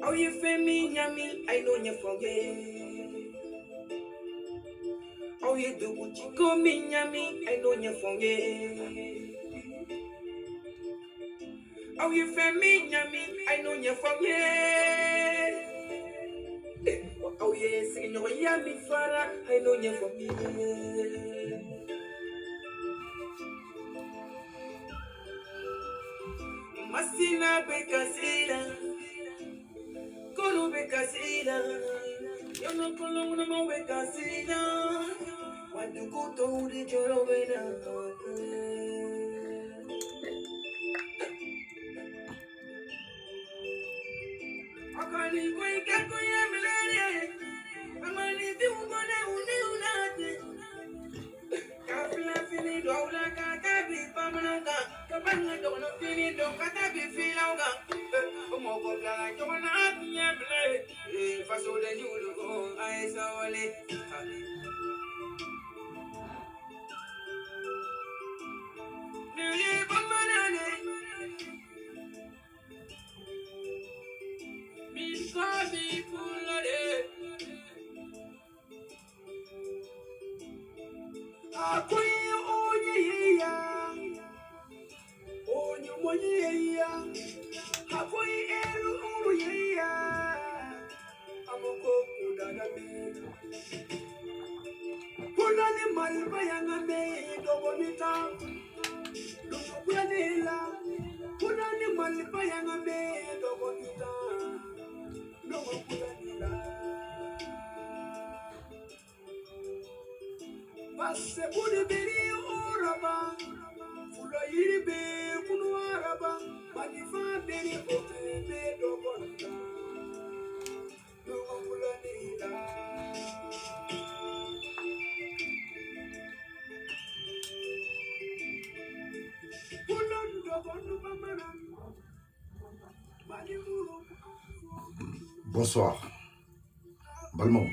Oh, you feel me, yummy, I know you forget. Oh, you do what you call me, yummy, I know you forget. Oh, you feel me, yummy, I know you forget. Oh, yes, I know yummy, Farah, I know you forget. Masina bekasida, kolo bekasida, yono kolo no bekasida. Wadu kuto udi choro bena. Akani koi kako ya milare, amani ti ungone uni unate. Kafla fini dola kakabi pamananga, kabanga dono fini do katabi filanga. Omo bla jona nya milare, faso de nyulu go aisa wale. Bonsoir. Balmo.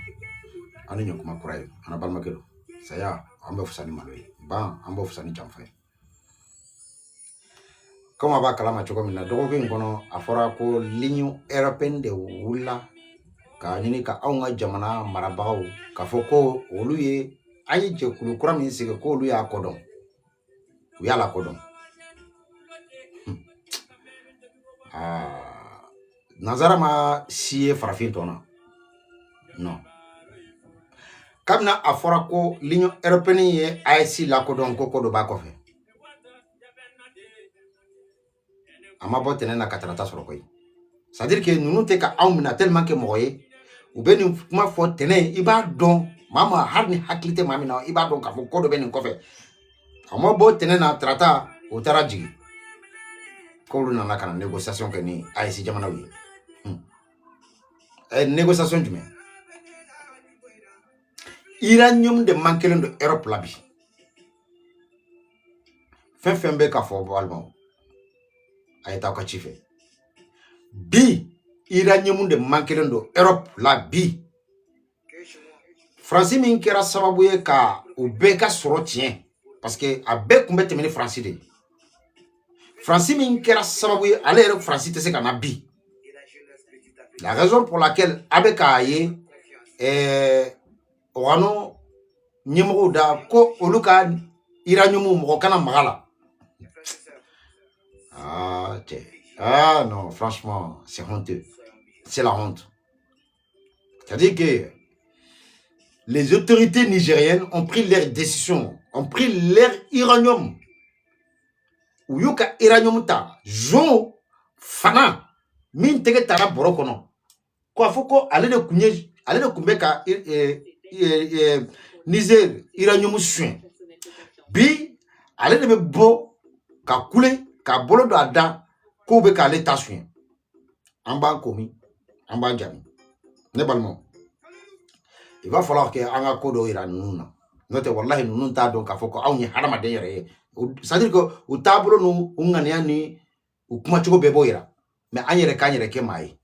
Ani nyokuma kurai. Ana balma kelo. Saya amba fusani maloi. Ba amba fusani jamfai. Kama ba kalama choko mina dogo ngono afora ko ligne européenne de wula ka nyini ka aunga jamana marabao ka foko oluye ayi je kulu kura min sike ko oluye akodon. Uya la kodon. Nazara ma siye farafin tona. Non. Kamna afora ko l'Union européenne ye AEC la kodon ko kodo ba kofe. Ama botene na katarata soro koy. C'est-à-dire que nous te ka awmina tellement que moye ou beni kuma fo tene iba don mama harni haklite mamina iba don ka fo kodo beni kofe. Ama botene na trata o taraji. Ko lu na kana négociation ke ni AEC jamana wi. Négociation jume. Iranium de manquelen de Europe labi. Fembe ka fo balmo. Ayeta ka chife. Bi iranium de manquelen de Europe labi. France min kera sababu ye ka o be ka soro tien parce que a be kumbe temene France de. France min kera sababu ye ale France te se kana bi. La raison pour laquelle abeka ye Orano nyemo da ko oluka iranium mo kana magala. Ah non, franchement, c'est honteux. C'est la honte. C'est-à-dire que les autorités nigériennes ont pris leurs décisions, ont pris leur iranium. Ou yuka iranium ta jo fana min tege tara borokono. Quoi foko ale de kunye, ale de kumbeka Niger iranium soin. Bi ale de bo ka kule ka bolo do ada ko be ka leta soin. Amba komi, amba jami. Ne balmo. Il va falloir que anga kodo ira nuna. Note wallahi nunun ta don ka foko awni harama de yere. C'est-à-dire que o tablo no ungania ni o kuma chugo bebo ira. Mais anyere kanyere ke mai.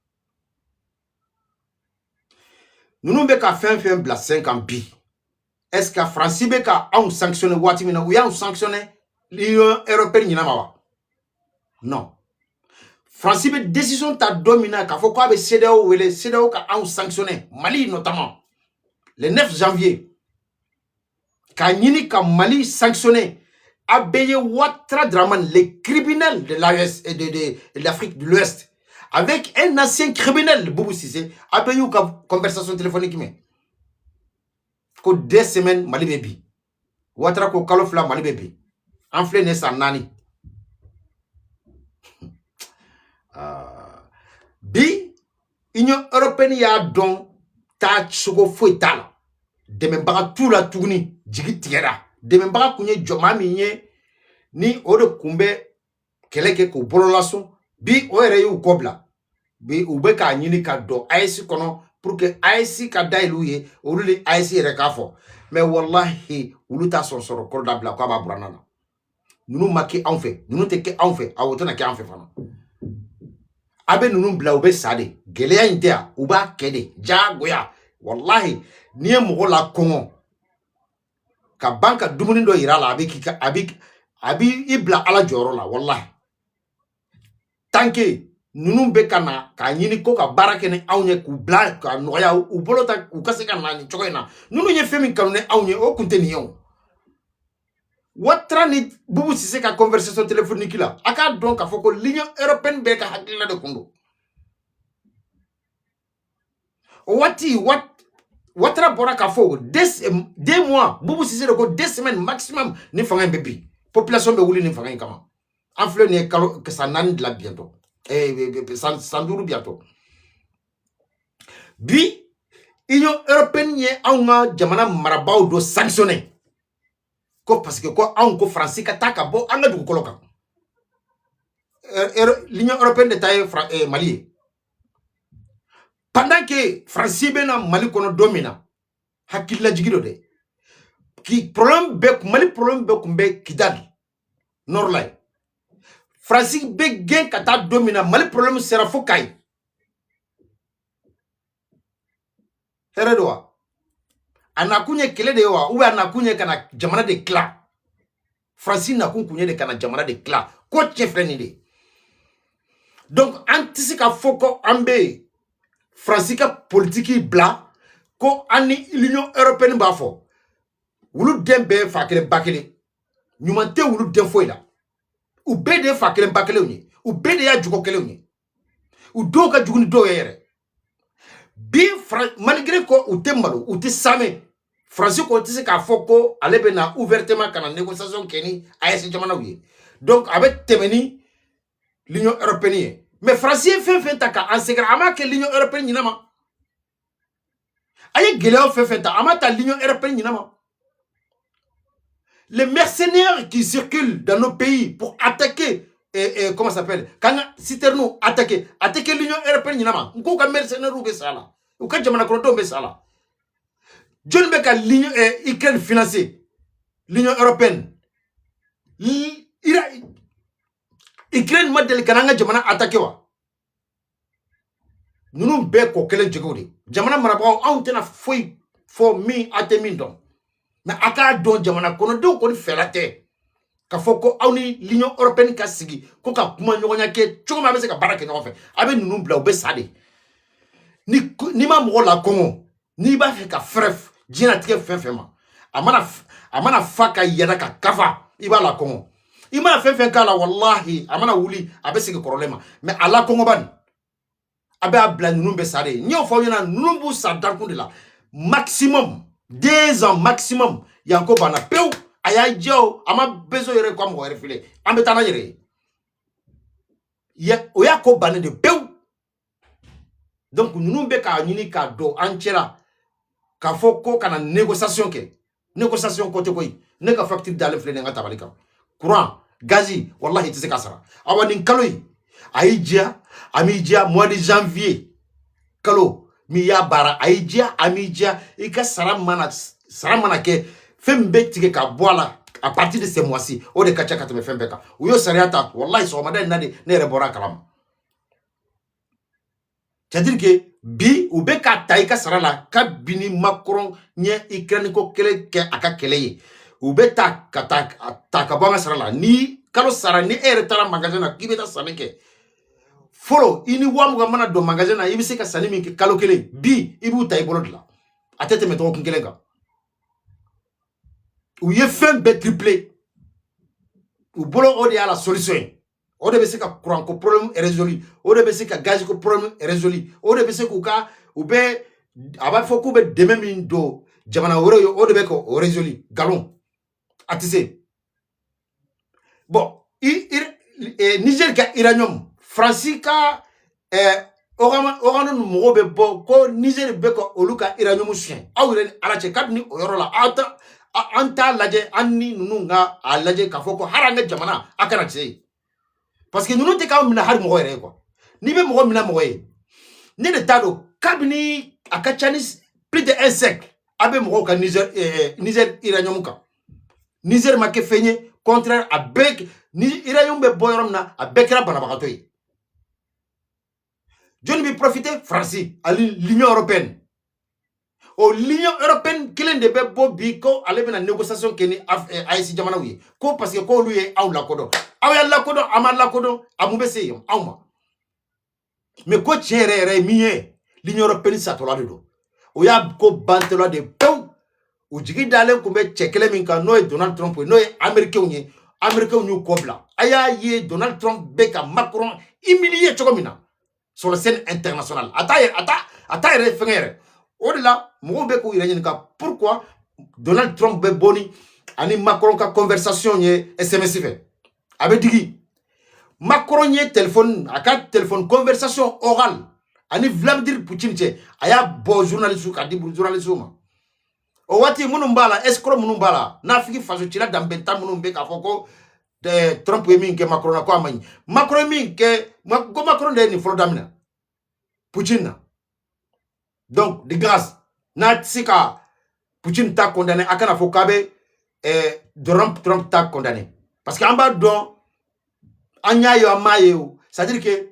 Nunun be ka fin bla 5 ans bi. Est-ce que France be ka on sanctionner wati mina ou ya on sanctionner l'Union européenne nyina mawa? Non. France be décision ta domina ka fo ko be CEDEAO wele CEDEAO ka an sanctionné Mali notamment le 9 janvier ka ñini ka Mali sanctionné Abeye Ouattara Dramane, les criminels de l'AES et de l'Afrique de l'Ouest, avec un ancien criminel, Boubou Cissé, Abeye ou conversation téléphonique. Ko 2 semaines, Mali Bébi. Ouattara ko kalofla Mali Bébi. Enflé ne sa nani. Bi, Union Européenne ya don ta tsugo fouetala. Deme baga tout la tourni, jigi tigera. Deme baga kunye joma minye ni ode kumbe keleke ko bololaso bi o ere yu kobla bi ube ka nyini ka do AES kono pour que AES ka dailuye o li AES ere ka fo mais wallahi uluta sonsoro ko dabla ko ba buranana nunu maki anfe nunu teke anfe awotona ke anfe fana abe nunu bla ube sade geleya intea uba kede jagoya wallahi niye mogo la kongo ka banka dumuni do irala abi ibla ala joro la wallahi tanke nunu be kana ka nyini ko ka barake ne awnye ku bla ka noya u bolota u kase kana ni chokoina nunu nye femi kanune awnye o kunteni yon Ouattara ni Boubou Cissé ka conversation téléphonique la aka donc ka foko l'Union européenne be ka hakila de kundo Ouattara bora ka fo 2 mois Boubou Cissé de ko 2 semaines maximum ni fanga bebi population be wuli ni fanga kama enfle ni que ça nani de la bientôt sans doute bientôt bi Union européenne ye aunga jamana marabao do sanctionner ko parce que ko aun ko France ka taka bo anga du koloka l'Union européenne de taille Mali pendant que France bena Mali kono domina hakilla jigido de ki problème be Mali problème be kumbe Kidal Norlay France be gen kata domina Mali problème sera fokay heredoa anakunye kele de wa ou anakunye kana jamana de clan France na kunye de kana jamana de clan ko chefreni de donc antisika foko ambe France ka politique bla ko ani l'Union européenne ba fo wulu dembe fakele bakele nyumante wulu defoila u bede fakele bakele unyi u bede ya juko kele unyi u doka juguni do yere bi malgré ko u tembalo u te same France ko tisi ka foko alebe na ouvertement kana négociation keni AES jamana wiye donc avec temeni l'Union européenne mais France fait taka en secret ama que l'Union européenne nyinama aye geleo fait ta ama ta l'Union européenne nyinama les mercenaires qui circulent dans nos pays pour attaquer comment ça s'appelle quand citernou attaquer l'Union européenne nyinama nko ka mercenaire ou be sala ou ka jamana ko do be sala John Beka l'Union Ukraine financée l'Union européenne Ukraine modèle kananga jamana attaqué wa nunu be ko kelen jegodi jamana maraba on tena foi for me atemindo na aka don jamana kono do ko felate ka foko awni l'Union européenne ka sigi ko ka kuma nyonya ke choma be se ka barake no fe abe nunu bla be sade ni ma mo la kongo ni ba fe ka fref jina tike fefema amana faka yada ka kafa iba la kongo ima fefen kala wallahi amana wuli abe sigi problème mais ala kongo ban abe abla nunumbe sare nyo fo yana nunumbu sa danku de la maximum 2 ans maximum yanko bana pew aya jeo ama bezo yere kwa mo refile ambe tana yere ya oya ko bana de pew donc nunumbe ka nyini ka do anchera ka foko kana négociation côté koy ne ka facture dale flene ngata balika courant gazi wallahi tise kasara awani kaloy aijia amijia mois de janvier kalo mi ya bara aijia amijia ika saramana ke fembe tike ka boala à partir de ce mois-ci o de kacha katme fembe ka uyo sariata wallahi so madai nade ne rebora kalam c'est-à-dire que bi ou be ka taika sarala ka bini Macron nye Ukraine ko kele ke aka keleye ou be ta ka bonga sarala ni kalo sara ni ere tara magasin na kibeta saneke Follow, ini wa muga mana do magasin na ibi se ka sani min ke kalo kelen bi ibu ta ibolo de la atete me to kun kelen ka ou ye fen be triplé ou bolo o de la solution o de be se ka courant ko problème résolu o de be se ka gaz ko problème résolu o de be se ku ka ou be aba fo ku be deme min do jamana woro yo o de be ko résolu galon atise bon Niger ka iranium Francica orano mo be bo ko Niger be ko oluka iranium chien awre ala che kadni o yoro la anta laje anni nunga a laje ka foko haranga jamana akana tse parce que nous te ka mina har mo yere ko ni be mo mina mo ye ni de tado kabini akachanis plus de un siècle abe mo ka Niger iranium ka Niger ma ke fenye contraire à bec ni iranium be boyorom na a bekra banabakato yi John bi profiter France à l'Union européenne. Au l'Union européenne kilen de be bo bi ko ale bena négociation keni AIC jamana wi ko parce que ko lui aw la kodo aw ya la kodo amal la kodo amube se yo awma mais ko tiere miye l'Union européenne sa to la do o ya ko bantelo de pew o jigi dalen ko be chekele min ka no Donald Trump no américain ñu ko bla aya ye Donald Trump be ka Macron humilié chogomina sur la scène internationale. Ata fengere. Au-delà, mo be ko iranye ka pourquoi Donald Trump be boni ani Macron ka conversation ye SMS fait. Abe digi Macron ye téléphone conversation orale ani Vladimir Poutine che aya bo journaliste ka di journaliste ma. O wati munu mbala escroc munu mbala na fiki faso tila dambenta munu be ka foko de Trump ye min ke Macron na ko amani Macron min ke go Macron de ni flodamina Poutine donc de grâce na tsika Poutine ta condamné akana fokabe Trump ta condamné parce que en bas don anya yo amaye c'est-à-dire que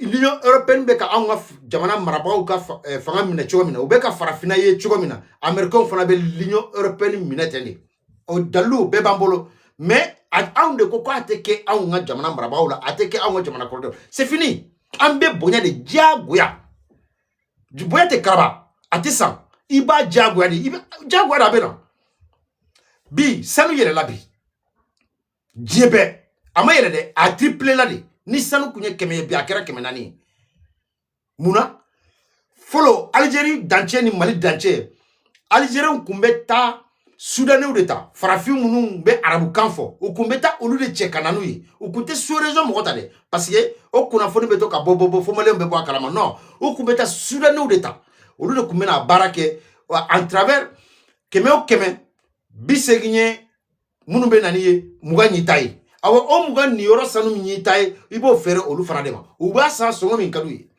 l'Union européenne be ka anga jamana marabaw ka fanga mina chogomina o be ka farafina ye chogomina américain fana be l'Union européenne minetene o dalu be bambolo mais on de koko ateke anga jamana marabaw la ateke anga jamana corridor c'est fini ambe bonya de diagoya du bonya te karaba atisa iba diagoya di diagoya da bena bi sanu yele la bi diebe ama yele de a triplé la di ni sanu kunye keme bi akera keme nani muna follow Algérie danche ni Mali danche Algérien kumbeta Soudanais de ta farafi munu be arabu kanfo o kumbeta olu de chekananu yi o kunte sous région mo tade parce que o kuna foni beto ka bobo fo male be bo akalama non o kumbeta Soudanais de ta olu de kumena barake en travers keme o keme bisegnye munu be nani ye muganyi tai awo o mugan ni yoro sanu nyi tai ibo fere olu fana de ma o ba sa songo min kadu yi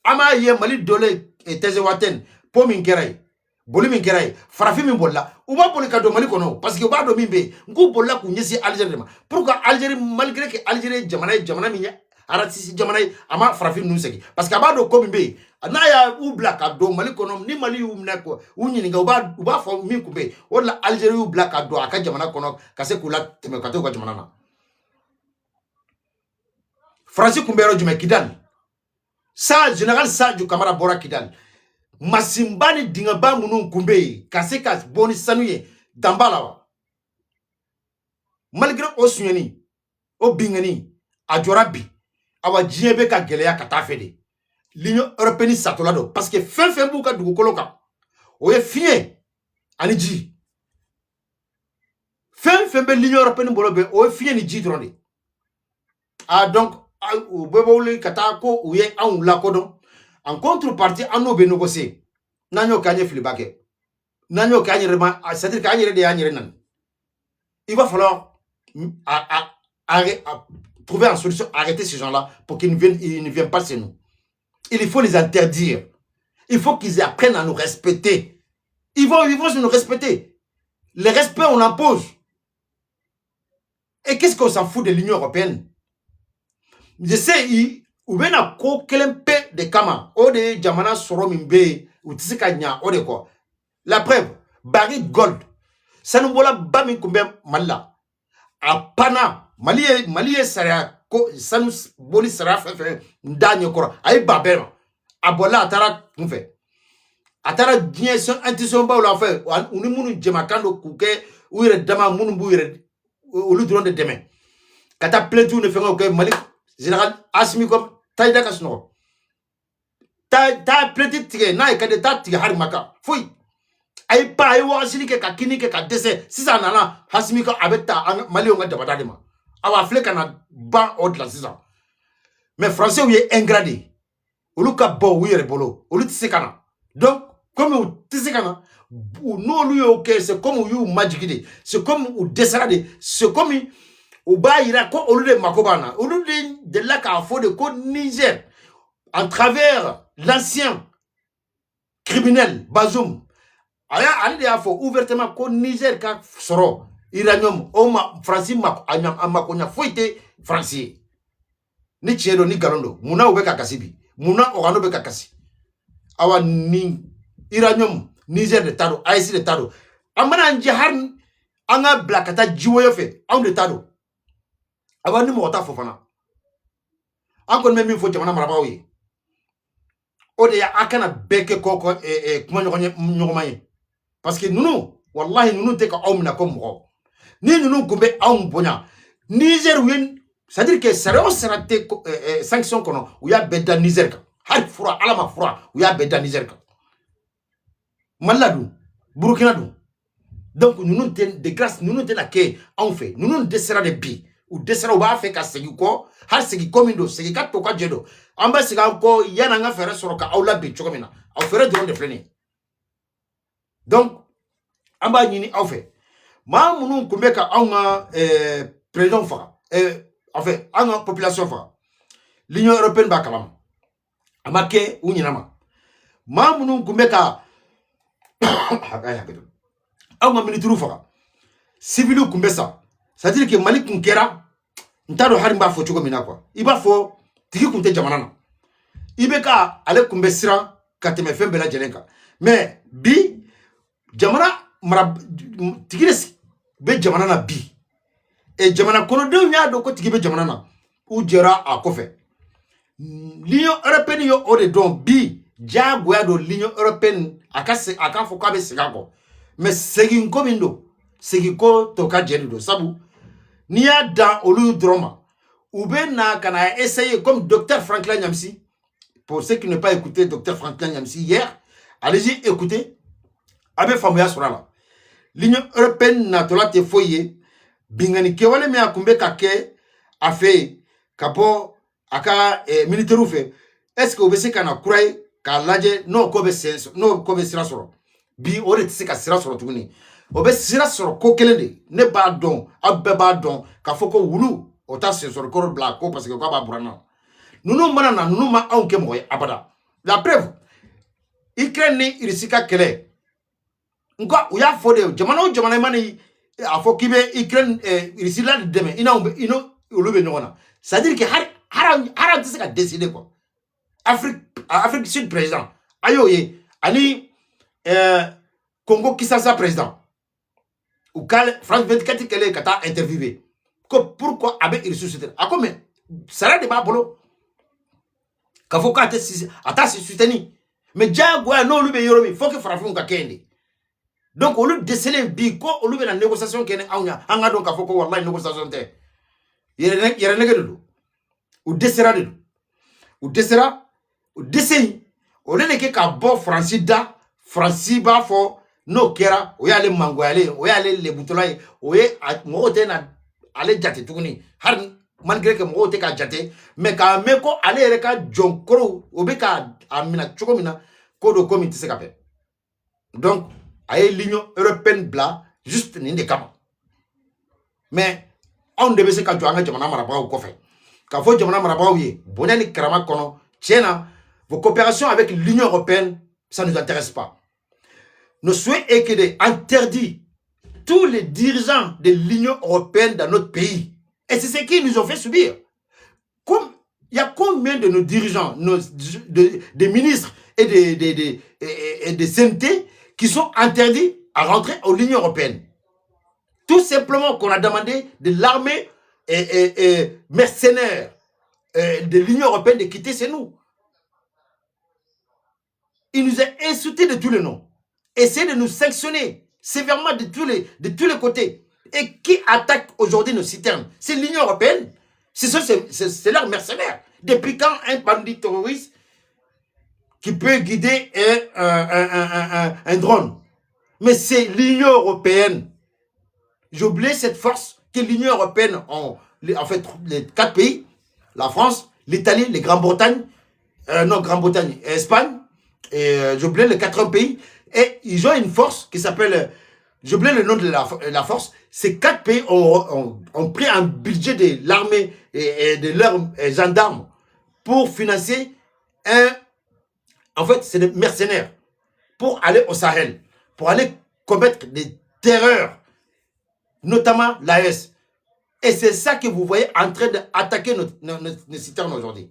ama ye Mali dole teze waten po min kerai boli min kerai farafi min bolla uba boli ka do Mali kono parce que uba do min be ngu bolla ku nyesi Algérie ma pourquoi Algérie malgré que Algérie jamana min arati jamana ama farafi nu segi parce que aba do ko min be na ya u black do Mali kono ni Mali u mna ko u nyini ga uba fo min ku be wala Algérie u black do aka jamana kono kase kula teme ka to ko jamana na France kumbero jume Kidal sa général Sadio Camara bora Kidal masimbani dingaba munu kumbe kaseka boni sanuye dambala wa malgré osunyani o bingani ajorabi awa jiebe ka geleya kata fede l'Union européenne satolado parce que fen buka dugu koloka o ye fie ani ji fen be l'Union européenne bolobe o ye fie ni ji dronde donc bebowli kata ko o ye an la kodon en contrepartie, on va négocier. Nanyo kanye filibake. Nanyo kanye rema, c'est-à-dire kanye rede yanye nan. Il va falloir trouver une solution, arrêter ces gens-là pour qu'ils ne viennent pas chez nous. Il faut les interdire. Il faut qu'ils apprennent à nous respecter. Ils vont nous respecter. Le respect, on l'impose. Et qu'est-ce qu'on s'en fout de l'Union européenne? Je sais, ou bien à ko kelempe de kama o de jamana soro mimbe utisika nya o de ko la preuve Barrick Gold sanu bola bami kumbe malla apana maliye saria ko sanu boli sara fe ndanye koro ay babema abola atara kunfe atara dienson antition ba la fe uni munu jemakando kuke uire dama munu buire olu drone de demain kata pletu ne fengo ke malik général asmi comme tayda kasno ta pletu tige na ikade ta tige har maka fui ay pa ay wa sili ke ka kini ke ka dese sisa nana hasmi ko abeta mali on da badade ma awa fleka na ban odla sisa mais français ou ingradé olu ka bo wire bolo olu tisekana donc comme ou tisekana no lu yo ke c'est comme you magikide c'est comme ou desarade c'est comme ou ba ira ko olu de makobana olu de la ka fo de ko Niger à travers l'ancien criminel Bazoum aya ali de afo ouvertement ko Niger ka soro iranium o ma français ma amakonya foite français ni chiedo ni galondo muna ubeka kasibi muna ogano beka kasi awa ni iranium Niger de tado IC de tado amana njahar anga blakata jiwoyo fe am de tado awa ni mota fofana ankon memi fo jamana marabawi o de ya akana beke koko kuma nyogoma parce que nous wallahi nous te ka omna comme mo ni nous gombe am bonya Niger win c'est-à-dire que sera te sanction kono ou ya beda Niger ka har fura alama fura ou ya beda Niger ka maladu Burkina du donc nous de grâce nous te la ke on fait nous desera de bi ou desera ou ba fait ka segi ko har segi komindo segi ka to ka jedo amba siga ko yana nga fere soro ka awla bi chokomina aw fere de fleni donc amba nyini aw fait ma munu kumbeka anga président fa en fait anga population fa l'Union européenne ba kalam amake unyinama ma munu kumbeka anga militaire fa civil kumbesa c'est-à-dire que Mali kunkera ntado harimba fo chogomina quoi iba fo tiki kunte jamanana ibeka ale kumbesira kateme fembela jelenka mais bi jamana mara tigires be jamana na bi e jamana kono de nya do ko tigibe jamana na u jera akofe l'Union européenne yo ode don bi jagwa do l'Union européenne aka fo ka be sigako mais segin komindo segiko to ka jerido sabu niya da olu droma ube na kana essayer comme docteur Franklin Nyamsi. Pour ceux qui n'ont pas écouté docteur Franklin Nyamsi hier, allez-y écouter abe famuya surala l'Union européenne na tola te foyer bingani ke wale me akumbe kake afe kapo aka militaire fait est-ce que obese kana kurai ka laje no ko be senso no ko be sira soro bi ore tsika sira soro tuguni obe sira soro ko kelende ne ba don abbe ba don ka foko wulu ota sensor ko bla ko parce que ko ba burana nunu mana nunu ma anke moy abada la preuve Ukraine ni irisika kele Nko uya fode jamana mani afo kibe Ukraine irisila de deme ino ulube nyona c'est-à-dire que har tsika décider quoi Afrique du Sud président ayo ye ani Congo Kinshasa président ou kale France 24 kele kata interviewé ko pourquoi abe irsusiter akome sara de ba bolo kafo ka ata si soutenir mais jagwa no lube yoromi faut que farafun ka kende donc au lieu de déceler bi ko au lieu de négociation kene awnya anga donc kafo ko wallahi négociation te yere negedo ou desera ou desei o le ke ka bo francida franciba fo no kera o yale mangoyale o yale le butolay o ye mo tena ale jate tuguni har malgré que mo te ka jate mais ka meko ale reka jonkoro o be ka amina chogomina ko do komite se ka pe donc aye l'Union européenne bla juste ni de kama mais on devait se ka joanga jamana maraba ko fe ka fo jamana maraba wi bonani krama kono tiena vos coopérations avec l'Union européenne ça nous intéresse pas. Nos souhaits est que d'interdire tous les dirigeants de l'Union européenne dans notre pays. Et c'est ce qu'ils nous ont fait subir. Comme il y a combien de nos dirigeants, des ministres et des CNT qui sont interdits à rentrer à l'Union européenne. Tout simplement qu'on a demandé de l'armée et mercenaires de l'Union européenne de quitter, c'est nous. Il nous a insultés de tous les noms. Essayez de nous sanctionner sévèrement de tous les côtés. Et qui attaque aujourd'hui nos citernes? C'est l'Union européenne. C'est leurs mercenaires. Depuis quand un bandit terroriste qui peut guider un drone? Mais c'est l'Union européenne. J'ai oublié cette force que l'Union européenne, en fait, les 4 pays, la France, l'Italie, les Grande-Bretagne, Grande-Bretagne et Espagne, et j'ai oublié les 4 pays, et ils ont une force qui s'appelle, j'ai oublié le nom de la force. Ces 4 pays ont pris un budget de l'armée et de leurs gendarmes pour financer en fait, c'est des mercenaires pour aller au Sahel, pour aller commettre des terreurs, notamment l'AES. Et c'est ça que vous voyez en train d'attaquer nos citernes aujourd'hui.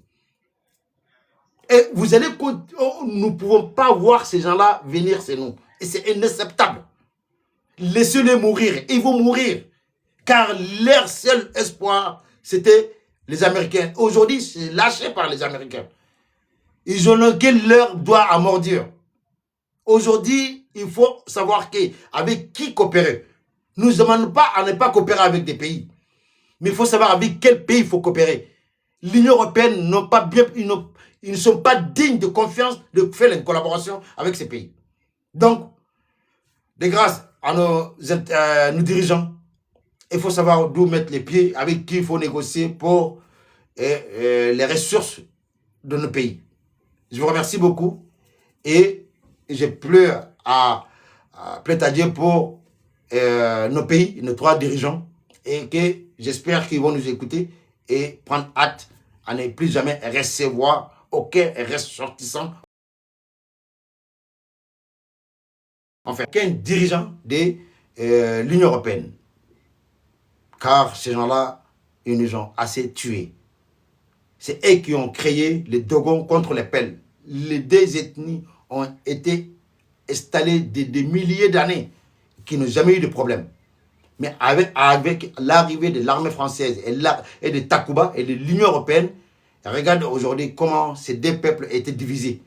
Et vous allez, nous ne pouvons pas voir ces gens-là venir chez nous. Et c'est inacceptable. Laissez-les mourir. Ils vont mourir. Car leur seul espoir, c'était les Américains. Aujourd'hui, c'est lâché par les Américains. Ils ont lequé leur doigt à mordure. Aujourd'hui, il faut savoir avec qui coopérer. Nous ne demandons pas à ne pas coopérer avec des pays. Mais il faut savoir avec quel pays il faut coopérer. L'Union européenne ils ne sont pas dignes de confiance de faire une collaboration avec ces pays. Donc, de grâce à nos dirigeants, il faut savoir d'où mettre les pieds, avec qui il faut négocier pour les ressources de nos pays. Je vous remercie beaucoup et je pleure à Dieu pour nos pays, nos 3 dirigeants, et que j'espère qu'ils vont nous écouter et prendre hâte à ne plus jamais recevoir aucun ressortissant, enfin, aucun dirigeant de l'Union européenne. Car ces gens-là, ils nous ont assez tués. C'est eux qui ont créé les Dogons contre les Peuls. Les 2 ethnies ont été installées des milliers d'années, qui n'ont jamais eu de problème. Mais avec l'arrivée de l'armée française et de Takuba et de l'Union européenne, regarde aujourd'hui comment ces 2 peuples étaient divisés.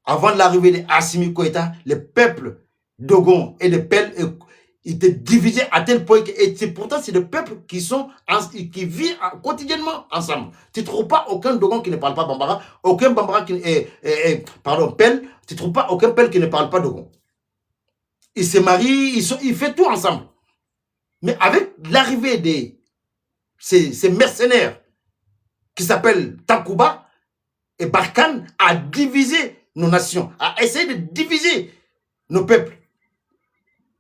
Avant l'arrivée d'Assimi Goïta, les peuples Dogon et les Peuls étaient divisés à tel point que pourtant c'est des peuples qui vivent quotidiennement ensemble. Tu ne trouves pas aucun Dogon qui ne parle pas Bambara, aucun Bambara qui Peul, tu ne trouves pas aucun Peul qui ne parle pas Dogon. Ils se marient, ils font tout ensemble. Mais avec l'arrivée de ces mercenaires qui s'appellent Takuba et Barkhane, a divisé nos nations, a essayé de diviser nos peuples.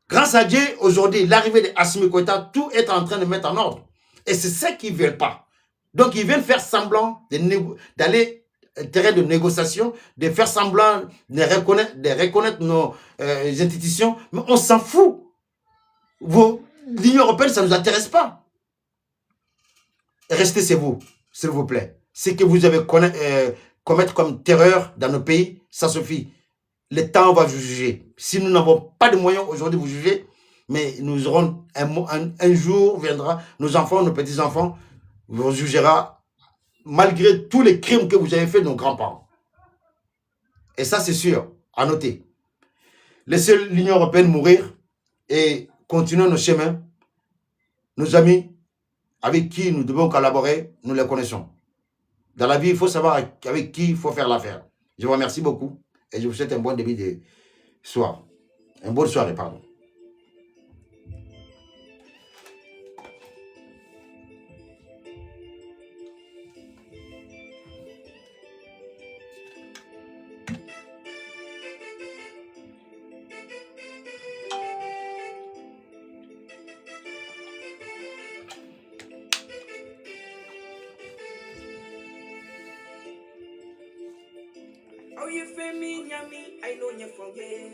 Grâce à Dieu, aujourd'hui, l'arrivée d'Assimi Goïta, tout est en train de mettre en ordre. Et c'est ça qu'ils ne veulent pas. Donc, ils veulent faire semblant d'aller terrain de négociation, de faire semblant de reconnaître nos institutions, mais on s'en fout. L'Union européenne, ça ne nous intéresse pas. Restez chez vous, s'il vous plaît. Ce que vous avez commettre comme terreur dans nos pays, ça suffit. Le temps va vous juger. Si nous n'avons pas de moyens aujourd'hui de vous juger, mais nous aurons un jour viendra, nos enfants, nos petits-enfants vous jugera malgré tous les crimes que vous avez fait nos grands-parents. Et ça, c'est sûr, à noter. Laissez l'Union européenne mourir et continuons nos chemins. Nos amis avec qui nous devons collaborer, nous les connaissons. Dans la vie, il faut savoir avec qui il faut faire l'affaire. Je vous remercie beaucoup et je vous souhaite un bon début de soir. Une bonne soirée, pardon. Oh, you feel me, yummy, I know you forget.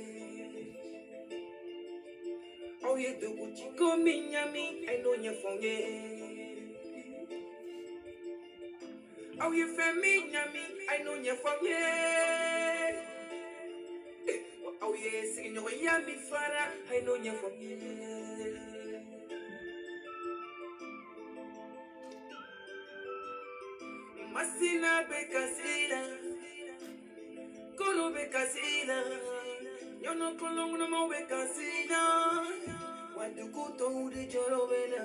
Oh, you do what you go me, yummy, I know you forget. Oh, you feel me, yummy, I know you forget. Oh, yes, you know, yummy, father, I know you forget. Masina bekasila, kono bekasila, yono kolong na mo bekasila, watu kuto de joro bela.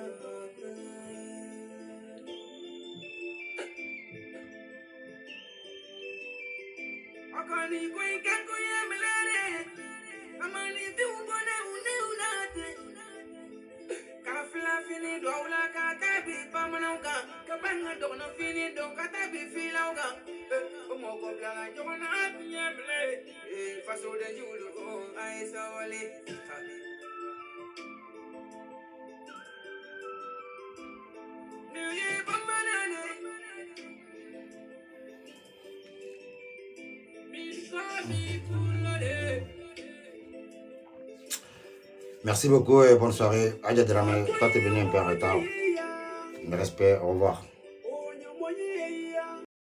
Akani koi kanko ya melare, amani tu bone une unate. Kafla fini dola katabi pamanauka, kabanga dona fini do katabi filauka. Omo blanga jona atiye mele, faso de julu ko aisa wale. Niye pamanane, misami pulade. Merci beaucoup et bonne soirée. Adja Dramé, toi t'es venu un peu en retard. Mes respects, au revoir.